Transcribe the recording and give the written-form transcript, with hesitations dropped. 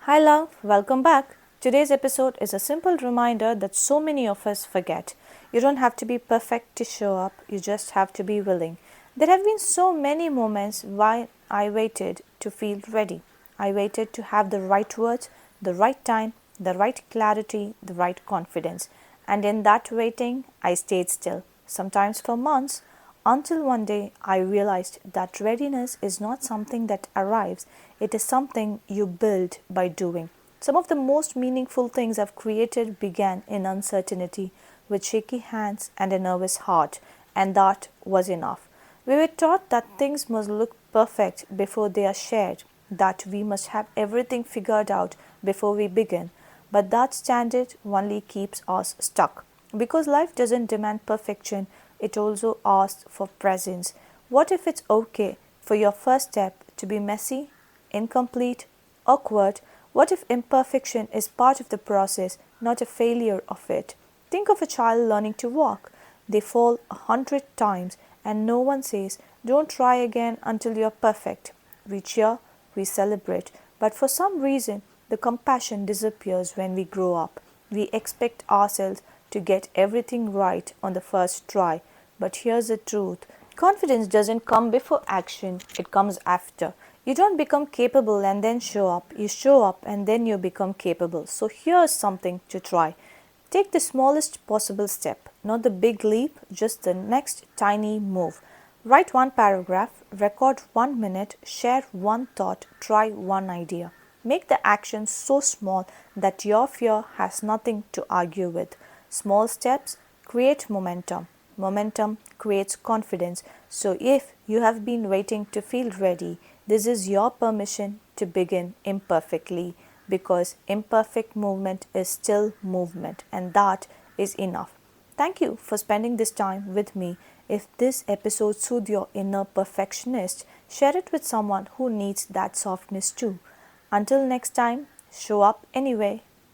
Hi, love, welcome back. Today's episode is a simple reminder that so many of us forget. You don't have to be perfect to show up, you just have to be willing. There have been so many moments while I waited to feel ready. I waited to have the right words, the right time, the right clarity, the right confidence. And in that waiting, I stayed still, sometimes for months, until one day I realized that readiness is not something that arrives, it is something you build by doing. Some of the most meaningful things I've created began in uncertainty, with shaky hands and a nervous heart, and that was enough. We were taught that things must look perfect before they are shared, that we must have everything figured out before we begin, but that standard only keeps us stuck. Because life doesn't demand perfection, it also asks for presence. What if it's okay for your first step to be messy, incomplete, awkward? What if imperfection is part of the process, not a failure of it? Think of a child learning to walk. They fall 100 times, and no one says, "Don't try again until you're perfect." We cheer, we celebrate, but for some reason, the compassion disappears when we grow up. We expect ourselves to get everything right on the first try. But here's the truth: confidence doesn't come before action, it comes after. You don't become capable and then show up, you show up and then you become capable. So here's something to try. Take the smallest possible step, not the big leap, just the next tiny move. Write one paragraph, record 1 minute, share one thought, try one idea. Make the action so small that your fear has nothing to argue with. Small steps create momentum. Momentum creates confidence. So if you have been waiting to feel ready, this is your permission to begin imperfectly, because imperfect movement is still movement, and that is enough. Thank you for spending this time with me. If this episode soothed your inner perfectionist, share it with someone who needs that softness too. Until next time, show up anyway.